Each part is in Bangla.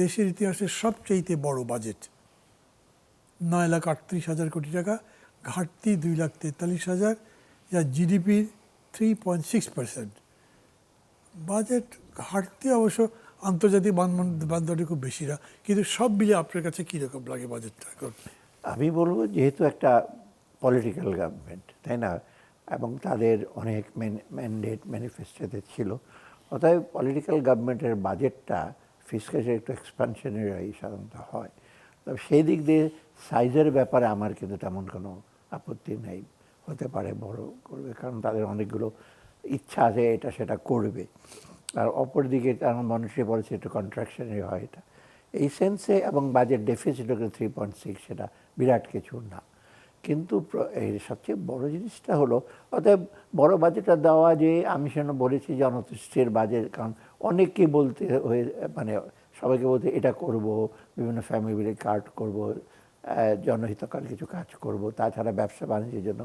দেশের ইতিহাসের সবচেয়ে বড় বাজেট 9,38,000 কোটি টাকা, ঘাটতি 2,43,000, যা জিডিপির 3.6%। বাজেট ঘাটতি অবশ্য আন্তর্জাতিক মানদণ্ডে খুব বেশি না, কিন্তু সব মিলিয়ে আপনার কাছে কীরকম লাগে বাজেটটা এখন? আমি বলবো যেহেতু একটা পলিটিক্যাল গভর্নমেন্ট, তাই না, এবং তাদের অনেক ম্যান্ডেট ম্যানিফেস্টোতে ছিল, অতএব পলিটিক্যাল গভর্নমেন্টের বাজেটটা ফিসকাসের একটু এক্সপানশনারি সাধারণত হয়। তবে সেই দিক দিয়ে সাইজের ব্যাপারে আমার কিন্তু তেমন কোনো আপত্তি নেই, হতে পারে বড় করবে, কারণ তাদের অনেকগুলো ইচ্ছা আছে এটা সেটা করবে। আর অপরদিকে তার মানুষে বলেছে একটু কন্ট্রাকশনারি হয় এটা এই সেন্সে, এবং বাজেট ডেফিসিট 3.6, সেটা বিরাট কিছু না। কিন্তু এই সবচেয়ে বড় জিনিসটা হলো, অতএব বড় বাজেটটা দেওয়া, যে আমি সেজন্য বলেছি জনতুষ্টির বাজেট, কারণ অনেককে বলতে হয়ে, মানে সবাইকে বলতে এটা করব, বিভিন্ন ফ্যামিলি কার্ড করব, জনহিতকর কিছু কাজ করব, তাছাড়া ব্যবসা বাণিজ্যের জন্য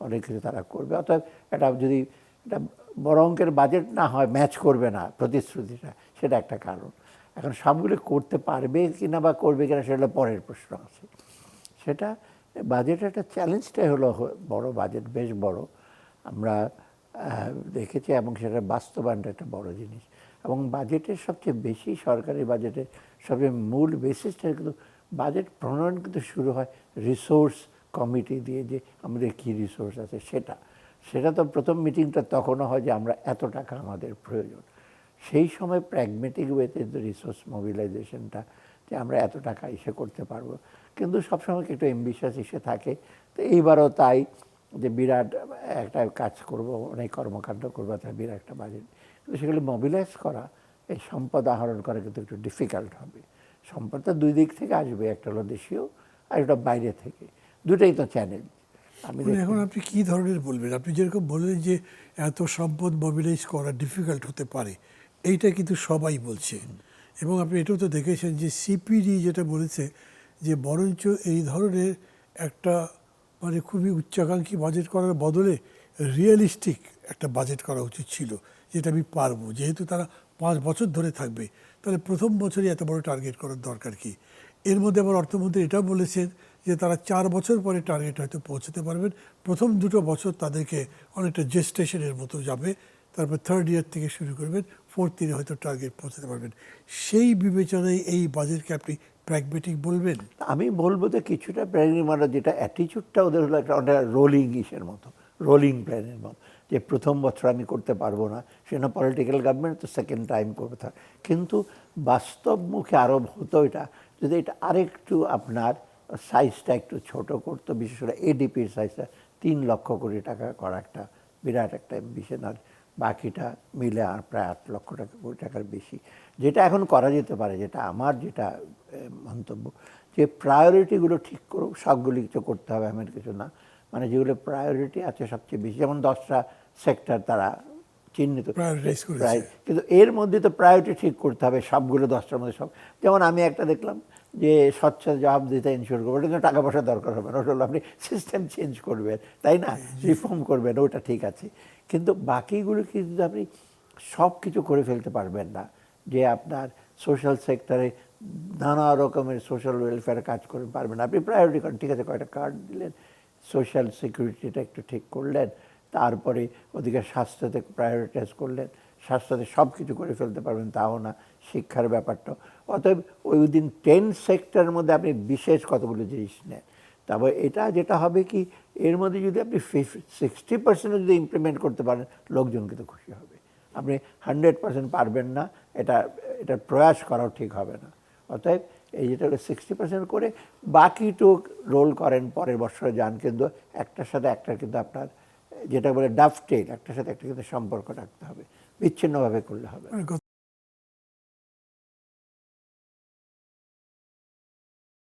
অনেক কিছু তারা করবে। অতএব এটা যদি এটা বড় অঙ্কের বাজেট না হয়, ম্যাচ করবে না প্রতিশ্রুতিটা, সেটা একটা কারণ। এখন সবগুলো করতে পারবে কিনা বা করবে কিনা সেটা পরের প্রশ্ন আছে। সেটা বাজেটের একটা চ্যালেঞ্জটাই হলো বড় বাজেট, বেশ বড় আমরা দেখেছি, এবং সেটা বাস্তবায়নটা একটা বড় জিনিস। এবং বাজেটের সবচেয়ে বেশি, সরকারি বাজেটের সবচেয়ে মূল বেসিসটা কিন্তু বাজেট প্রণয়ন কিন্তু শুরু হয় রিসোর্স কমিটি দিয়ে, যে আমাদের কী রিসোর্স আছে সেটা তো প্রথম মিটিংটা তখনও হয় যে আমরা এত টাকা আমাদের প্রয়োজন। সেই সময় প্র্যাগমেটিক ওয়েতে রিসোর্স মোবিলাইজেশনটা, যে আমরা এত টাকা ইসে করতে পারবো, কিন্তু সবসময় একটু অ্যাম্বিশাস ইসে থাকে। তো এইবারও তাই, যে বিরাট একটা কাজ করব, অনেক কর্মকাণ্ড করবো, তাই বিরাট একটা বাজেট, কিন্তু সেগুলো মোবিলাইজ করা, এই সম্পদ আহরণ করা কিন্তু একটু ডিফিকাল্ট হবে। সম্পদটা দুই দিক থেকে আসবে, একটা হলো দেশীয় আর একটা বাইরে থেকে, দুটাই তো চ্যালেঞ্জ। এখন আপনি কী ধরনের বলবেন? আপনি যেরকম বললেন যে এত সম্পদ মোবিলাইজ করা ডিফিকাল্ট হতে পারে, এইটা কিন্তু সবাই বলছে। এবং আপনি এটাও তো দেখেছেন যে সিপিডি যেটা বলেছে যে বরঞ্চ এই ধরনের একটা মানে খুবই উচ্চাকাঙ্ক্ষী বাজেট করার বদলে রিয়েলিস্টিক একটা বাজেট করা উচিত ছিল, যেটা আমি পারবো। যেহেতু তারা 5 বছর ধরে থাকবে, তাহলে প্রথম বছরই এত বড় টার্গেট করার দরকার কি? এর মধ্যে আবার অর্থমন্ত্রী এটাও বলেছেন যে তারা 4 বছর পরে টার্গেট হয়তো পৌঁছাতে পারবেন। প্রথম 2 বছর তাদেরকে অনেকটা জেস্টেশনের মতো যাবে, তারপর 3rd ইয়ার থেকে শুরু করবেন, 4th ইয়ারে হয়তো টার্গেট পৌঁছাতে পারবেন। সেই বিবেচনায় এই বাজেটকে আপনি প্র্যাগমেটিক বলবেন? আমি বলবো যে কিছুটা প্ল্যানিং, মানে যেটা অ্যাটিচিউডটা ওদের হলো একটা রোলিং ইসের মতো, রোলিং প্ল্যানের মতো, যে প্রথম বছর আমি করতে পারবো না, সেটা পলিটিক্যাল গভর্নমেন্ট তো সেকেন্ড টাইম করবে। কিন্তু বাস্তব মুখে আরও হতো এটা, যদি এটা আরেকটু আপনার সাইজটা একটু ছোট করতো, বিশেষ করে এডিপির সাইজটা 3 লক্ষ কোটি টাকা করা একটা বিরাট একটা অ্যাম্বিশন, আর বাকিটা মিলে আর প্রায় 8 লক্ষ কোটি টাকার বেশি, যেটা এখন করা যেতে পারে। যেটা আমার যেটা মন্তব্য, যে প্রায়োরিটিগুলো ঠিক করুক, সবগুলি কিছু করতে হবে এমন কিছু না, মানে যেগুলো প্রায়োরিটি আছে সবচেয়ে বেশি, যেমন 10টা সেক্টর তারা চিহ্নিত, কিন্তু এর মধ্যে তো প্রায়োরিটি ঠিক করতে হবে সবগুলো 10টার মধ্যে সব। যেমন আমি একটা দেখলাম যে স্বচ্ছ জবাবদিহিতা ইনশিওর করবেন, ওটা কিন্তু টাকা পয়সা দরকার হবে না, ওটা হলো আপনি সিস্টেম চেঞ্জ করবেন, তাই না, রিফর্ম করবেন, ওটা ঠিক আছে। কিন্তু বাকিগুলো কিন্তু আপনি সব কিছু করে ফেলতে পারবেন না, যে আপনার সোশ্যাল সেক্টরে নানা রকমের সোশ্যাল ওয়েলফেয়ার কাজ করতে পারবেন। আপনি প্রায়োরিটি করেন, ঠিক আছে, কয়েকটা কার্ড দিলেন, সোশ্যাল সিকিউরিটিটা একটু ঠিক করলেন, তারপরে ওদিকে স্বাস্থ্যতে প্রায়োরিটাইজ করলেন, স্বাস্থ্যতে সব কিছু করে ফেলতে পারবেন তাও না, শিক্ষার ব্যাপারটা। অতএব ওই উইদিন 10 সেক্টরের মধ্যে আপনি বিশেষ কতগুলো জিনিস নেন। তারপর এটা যেটা হবে কি, এর মধ্যে যদি আপনি 60% যদি ইমপ্লিমেন্ট করতে পারেন, লোকজন কিন্তু খুশি হবে। আপনি 100% পারবেন না, এটা প্রয়াস করাও ঠিক হবে না। অতএব এই যেটা 60% করে বাকিটুক রোল করেন, পরের বছরে যান, কিন্তু একটার সাথে একটা কিন্তু আপনার যেটা বলে ডাফটেল, একটার সাথে একটা কিন্তু সম্পর্ক রাখতে হবে, বিচ্ছিন্নভাবে করলে হবে।